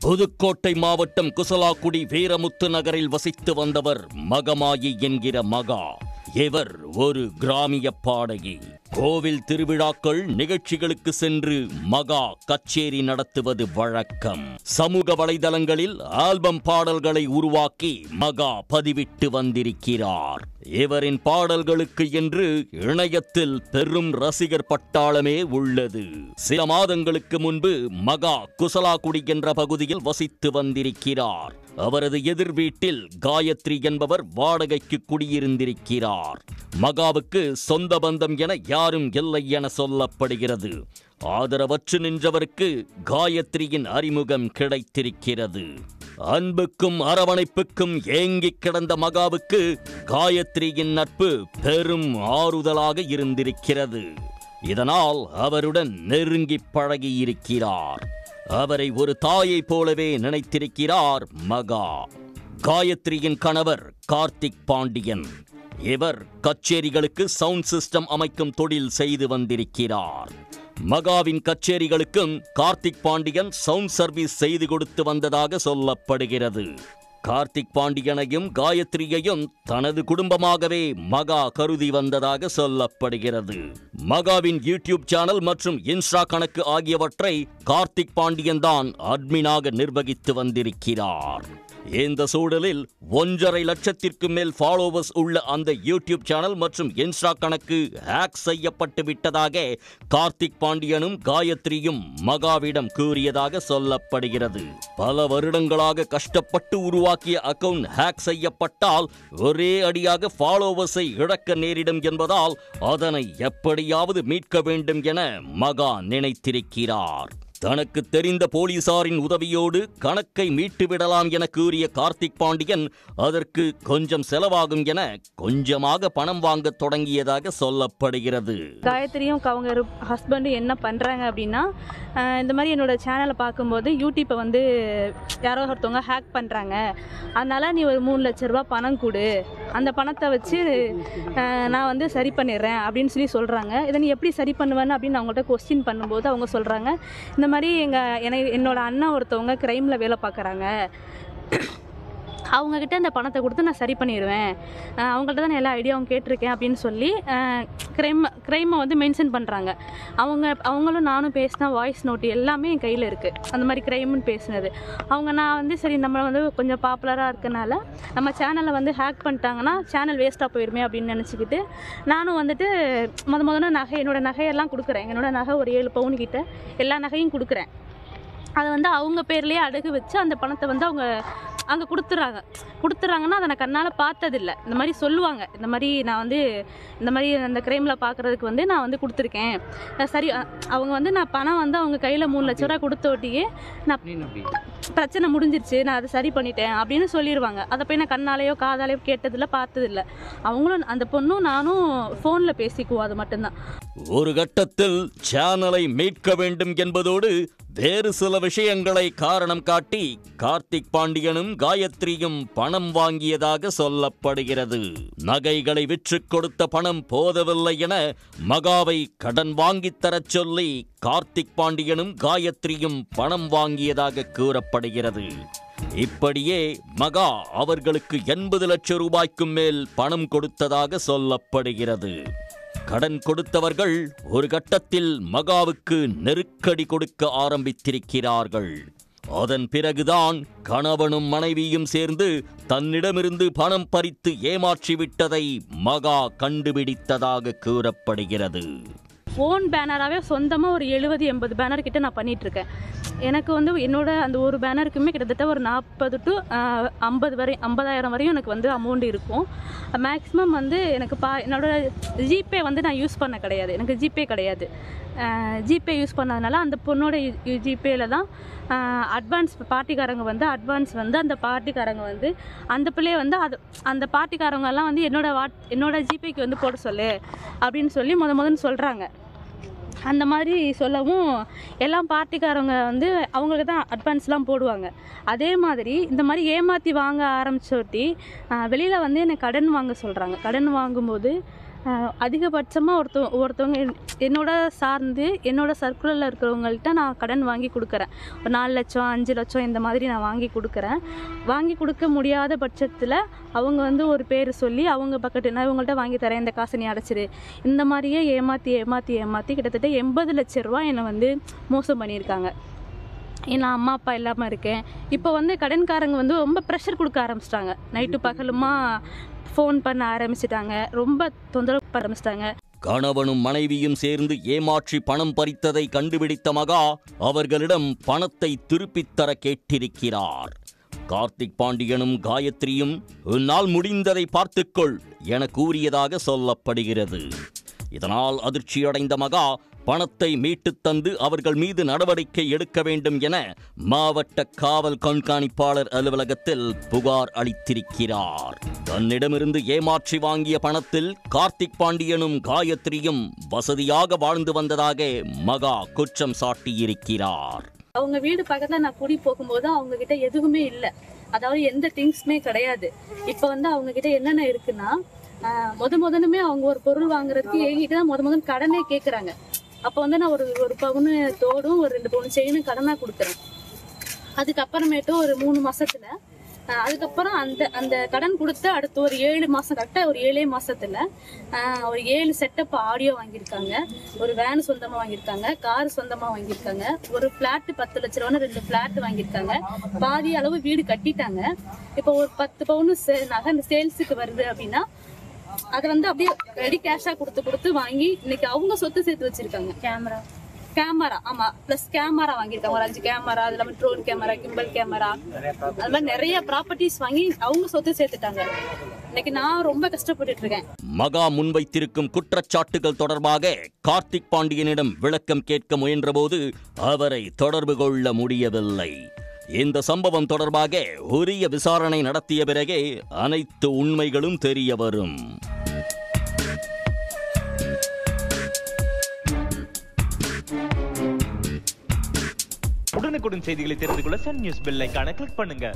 புதுக்கோட்டை மாவட்டம் குசலாக்குடி வீரமுத்து நகரில் வசித்து வந்தவர் மகமாயி என்கிற மகா. இவர் ஒரு கிராமிய பாடகி. கோவில் திருவிழாக்கள் நிகழ்ச்சிகளுக்கு சென்று மகா கச்சேரி நடத்துவது வழக்கம். சமூக வலைதளங்களில் ஆல்பம் பாடல்களை உருவாக்கி மகா பதிவிட்டு வந்திருக்கிறார். இவரின் பாடல்களுக்கு என்று இணையத்தில் பெரும் ரசிகர் பட்டாளமே உள்ளது. சில மாதங்களுக்கு முன்பு மகா குசலாக்குடி என்ற பகுதியில் வசித்து வந்திருக்கிறார். அவரது எதிர் வீட்டில் காயத்ரி என்பவர் வாடகைக்கு குடியிருந்திருக்கிறார். மகாவுக்கு சொந்த பந்தம் என யாரும் இல்லை என சொல்லப்படுகிறது. ஆதரவற்று நின்றவருக்கு காயத்ரியின் அறிமுகம் கிடைத்திருக்கிறது. அன்புக்கும் அரவணைப்புக்கும் ஏங்கி கிடந்த மகாவுக்கு காயத்ரியின் நட்பு பெரும் ஆறுதலாக இருந்திருக்கிறது. இதனால் அவருடன் நெருங்கி பழகியிருக்கிறார். அவரை ஒரு தாயை போலவே நினைத்திருக்கிறார் மகா. காயத்ரியின் கணவர் கார்த்திக் பாண்டியன். இவர் கச்சேரிகளுக்கு சவுண்ட் சிஸ்டம் அமைக்கும் தொழில் செய்து வந்திருக்கிறார். மகாவின் கச்சேரிகளுக்கும் கார்த்திக் பாண்டியன் சவுண்ட் சர்வீஸ் செய்து கொடுத்து வந்ததாக சொல்லப்படுகிறது. கார்த்திக் பாண்டியனையும் காயத்ரியையும் தனது குடும்பமாகவே மகா கருதி வந்ததாக சொல்லப்படுகிறது. மகாவின் யூடியூப் சேனல் மற்றும் இன்ஸ்டா கணக்கு ஆகியவற்றை கார்த்திக் பாண்டியன் தான் அட்மினாக நிர்வகித்து வந்திருக்கிறார். இந்த சூழலில் 1.5 லட்சத்திற்கு மேல் ஃபாலோவர்ஸ் உள்ள அந்த யூடியூப் சேனல் மற்றும் இன்ஸ்டா கணக்கு ஹேக் செய்யப்பட்டு விட்டதாக கார்த்திக் பாண்டியனும் காயத்ரியும் மகாவிடம் கூறியதாக சொல்லப்படுகிறது. பல வருடங்களாக கஷ்டப்பட்டு உருவாக்கிய அக்கவுண்ட் ஹேக் செய்யப்பட்டால் ஒரே அடியாக ஃபாலோவர்ஸை இழக்க நேரிடும் என்பதால் அதனை எப்படியாவது மீட்க வேண்டும் என மகா நினைத்திருக்கிறார். தனக்கு தெரிந்த போலீசாரின் உதவியோடு கணக்கை மீட்டுவிடலாம் என கூறிய கார்த்திக் பாண்டியன் அதற்கு கொஞ்சம் செலவாகும் என கொஞ்சமாக பணம் வாங்க தொடங்கியதாக சொல்லப்படுகிறது. காயத்ரியும் அவங்க ஹஸ்பண்டும் என்ன பண்ணுறாங்க அப்படின்னா, இந்த மாதிரி என்னோட சேனலை பார்க்கும்போது யூடியூப்பை வந்து யாரோ ஒருத்தவங்க ஹேக் பண்ணுறாங்க, அதனால் நீ ஒரு 3 லட்ச ரூபா பணம் கொடு, அந்த பணத்தை வச்சு நான் வந்து சரி பண்ணிடுறேன் அப்படின்னு சொல்கிறாங்க. இதை நீ எப்படி சரி பண்ணுவேன்னு அப்படின்னு அவங்கள்ட்ட கொஸ்டின் பண்ணும்போது அவங்க சொல்கிறாங்க, இந்த மாதிரி என்னோட அண்ணன் ஒருத்தவங்க கிரைமில் வேலை பார்க்குறாங்க, அவங்கக்கிட்ட அந்த பணத்தை கொடுத்து நான் சரி பண்ணிடுவேன், அவங்கள்ட்ட தான் நான் எல்லா ஐடியாவும் கேட்டிருக்கேன் அப்படின்னு சொல்லி கிரைமை வந்து மென்ஷன் பண்ணுறாங்க. அவங்களும் நானும் பேசின வாய்ஸ் நோட்டு எல்லாமே என் கையில் இருக்குது. அந்த மாதிரி கிரைம்னு பேசினது நான் வந்து சரி நம்ம வந்து கொஞ்சம் பாப்புலராக இருக்கனால நம்ம சேனலை வந்து ஹேக் பண்ணிட்டாங்கன்னா சேனல் வேஸ்ட்டாக போயிடுமே அப்படின்னு நினச்சிக்கிட்டு நானும் வந்துட்டு முதல்ல என்னோடய நகையெல்லாம் கொடுக்குறேன். என்னோடய நகை ஒரு 7 பவுன் கிட்ட எல்லா நகையும் கொடுக்குறேன். அதை வந்து அவங்க பேர்லேயே அடகு வச்சு அந்த பணத்தை வந்து அவங்க அங்கே கொடுத்துட்றாங்கன்னா அதை நான் கண்ணால் பார்த்ததில்லை. இந்த மாதிரி சொல்லுவாங்க, இந்த மாதிரி நான் வந்து இந்த மாதிரி அந்த கிரைமில் பார்க்குறதுக்கு வந்து நான் வந்து கொடுத்துருக்கேன். சரி, அவங்க வந்து நான் பணம் வந்து அவங்க கையில் 3 லட்ச ரூபா கொடுத்தோட்டியே நான் பிரச்சனை முடிஞ்சிருச்சு, நான் அதை சரி பண்ணிட்டேன் அப்படின்னு சொல்லிடுவாங்க. அதை போய் நான் கண்ணாலேயோ காதாலேயோ கேட்டதில்லை, பார்த்ததில்லை. அவங்களும் அந்த பொண்ணும் நானும் ஃபோனில் பேசிக்குவோம், அது மட்டும்தான். ஒரு கட்டத்தில் சேனலை மீட்க வேண்டும் என்பதோடு வேறு சில விஷயங்களை காரணம் காட்டி கார்த்திக் பாண்டியனும் காயத்ரியும் பணம் வாங்கியதாக சொல்லப்படுகிறது. நகைகளை விற்று கொடுத்த பணம் போதவில்லை என மகாவை கடன் வாங்கித் தரச் சொல்லி கார்த்திக் பாண்டியனும் காயத்ரியும் பணம் வாங்கியதாக கூறப்படுகிறது. இப்படியே மகா அவர்களுக்கு 80 லட்சம் ரூபாய்க்கும் மேல் பணம் கொடுத்ததாக சொல்லப்படுகிறது. கடன் கொடுத்தவர்கள் ஒரு கட்டத்தில் மகாவுக்கு நெருக்கடி கொடுக்க ஆரம்பித்திருக்கிறார்கள். அதன் பிறகுதான் கணவனும் மனைவியும் சேர்ந்து தன்னிடமிருந்து பணம் பறித்து ஏமாற்றிவிட்டதை மகா கண்டுபிடித்ததாக கூறப்படுகிறது. ஃபோன் பேனராகவே சொந்தமாக ஒரு 70-80 பேனர் கிட்ட நான் பண்ணிகிட்ருக்கேன். எனக்கு வந்து என்னோட அந்த ஒரு பேனருக்குமே கிட்டத்தட்ட ஒரு 40 to 50,000 வரையும் எனக்கு வந்து அமௌண்ட் இருக்கும். மேக்ஸிமம் வந்து எனக்கு என்னோட ஜிபே வந்து நான் யூஸ் பண்ண கிடையாது, எனக்கு ஜிபே கிடையாது. ஜிபே யூஸ் பண்ணதுனால அந்த பொண்ணோட ஜிபேயில் தான் அட்வான்ஸ் பார்ட்டிக்காரங்க வந்து அந்த பார்ட்டிக்காரங்க வந்து அந்த பிள்ளைய வந்து அந்த பார்ட்டிக்காரங்கெல்லாம் வந்து என்னோட ஜிபேக்கு வந்து போட சொல்லு அப்படின்னு சொல்லி முதன்னு சொல்கிறாங்க. அந்த மாதிரி சொல்லவும் எல்லாம் பார்ட்டிக்காரங்க வந்து அவங்களுக்கு தான் அட்வான்ஸ்லாம் போடுவாங்க. அதே மாதிரி இந்த மாதிரி ஏமாற்றி வாங்க ஆரம்பிச்சோட்டி வெளியில் வந்து என்னை கடன் வாங்க சொல்கிறாங்க. கடன் வாங்கும்போது அதிகபட்சமாக ஒருத்தவங்க என்னோட சார்ந்து என்னோட சர்க்குலரில் இருக்கிறவங்கள்ட்ட நான் கடன் வாங்கி கொடுக்குறேன். ஒரு 4 லட்சம் 5 லட்சம் இந்த மாதிரி நான் வாங்கி கொடுக்குறேன். வாங்கி கொடுக்க முடியாத பட்சத்தில் அவங்க வந்து ஒரு பேர் சொல்லி அவங்க பக்கத்து நான் இவங்கள்ட்ட வாங்கி தரேன், இந்த காசை நீ அடைச்சிரு, இந்த மாதிரியே ஏமாற்றி கிட்டத்தட்ட 80 லட்ச ரூபா என்னை வந்து மோசம் பண்ணியிருக்காங்க. நான் அம்மா அப்பா இல்லாமல் இருக்கேன். இப்போ வந்து கடன்காரங்க வந்து ரொம்ப ப்ரெஷர் கொடுக்க ஆரம்பிச்சிட்டாங்க. நைட்டு பகலுமா ஃபோன் பண்ண ஆரம்பிச்சிட்டாங்க, ரொம்ப தொந்தரவு பண்ண ஆரம்பிச்சிட்டாங்க. கணவனும் மனைவியும் சேர்ந்து ஏமாற்றி பணம் பறித்ததை கண்டுபிடித்த மகா அவர்களிடம் பணத்தை திருப்பித் தர கேட்டிருக்கிறார். கார்த்திக் பாண்டியனும் காயத்ரியும் உன்னால் முடிந்ததை பார்த்துக்கொள் என கூறியதாக சொல்லப்படுகிறது. இதனால் அதிர்ச்சியடைந்த மகா பணத்தை மீட்டுத் தந்து அவர்கள் மீது நடவடிக்கை எடுக்க வேண்டும் என மாவட்ட காவல் கண்காணிப்பாளர் அலுவலகத்தில் புகார் அளித்திருக்கிறார். தன்னிடமிருந்து ஏமாற்றி வாங்கிய பணத்தில் கார்த்திக் பாண்டியனும் காயத்ரியும் வசதியாக வாழ்ந்து வந்ததாக மகா குற்றம் சாட்டியிருக்கிறார். அவங்க வீடு பக்கத்துல நான் கூடி போகும்போது அவங்க கிட்ட எதுவுமே இல்லை, அதாவது எந்த திங்ஸ்மே கிடையாது. இப்போ வந்து அவங்க கிட்ட என்னென்ன இருக்குன்னா, முதலுமே அவங்க ஒரு பொருள் வாங்குறதுக்கு என்கிட்ட தான் முதல்ல கடனே கேட்குறாங்க. அப்போ வந்து நான் ஒரு பவுனு தோடும் ஒரு 2 பவுன் செயினும் கடனாக கொடுக்குறேன். அதுக்கப்புறமேட்டு ஒரு 3 மாசத்துல அதுக்கப்புறம் அந்த கடன் கொடுத்த அடுத்து ஒரு 7 மாசம் கரெக்டாக ஒரு 7 மாசத்துல ஒரு 7 செட்டப் ஆடியோ வாங்கியிருக்காங்க, ஒரு வேன் சொந்தமாக வாங்கியிருக்காங்க, கார் சொந்தமாக வாங்கியிருக்காங்க, ஒரு ஃப்ளாட்டு 10 லட்ச ரூபான்னு 2 ஃப்ளாட் வாங்கியிருக்காங்க, பாதி அளவு வீடு கட்டிட்டாங்க. இப்போ ஒரு 10 பவுனு நகை அந்த சேல்ஸுக்கு வருது அப்படின்னா அதை வந்து அப்படியே ரெடி கேஷா கொடுத்து வாங்கி இன்னைக்கு அவங்க சொத்து சேர்த்து வச்சிருக்காங்க. கேமரா ஆமா, பிளஸ் கேமரா வாங்கியிருக்காங்க, ஒரு 5 கேமரா, அது இல்லாம ட்ரோன் கேமரா, கிம்பல் கேமரா, அது மாதிரி நிறைய ப்ராப்பர்ட்டிஸ் வாங்கி அவங்க சொத்து சேர்த்துட்டாங்க. இன்னைக்கு நான் ரொம்ப கஷ்டப்பட்டுட்டு இருக்கேன். மகா முன்வைத்திருக்கும் குற்றச்சாட்டுகள் தொடர்பாக கார்த்திக் பாண்டியனிடம் விளக்கம் கேட்க முயன்றபோது அவரை தொடர்பு கொள்ள முடியவில்லை. இந்த சம்பவம் தொடர்பாக உரிய விசாரணை நடத்திய பிறகே அனைத்து உண்மைகளும் தெரிய வரும். உடனுக்குடன் செய்திகளை தெரிந்து கொள்ள சன் நியூஸ் பெல் ஐகானை கிளிக் பண்ணுங்க.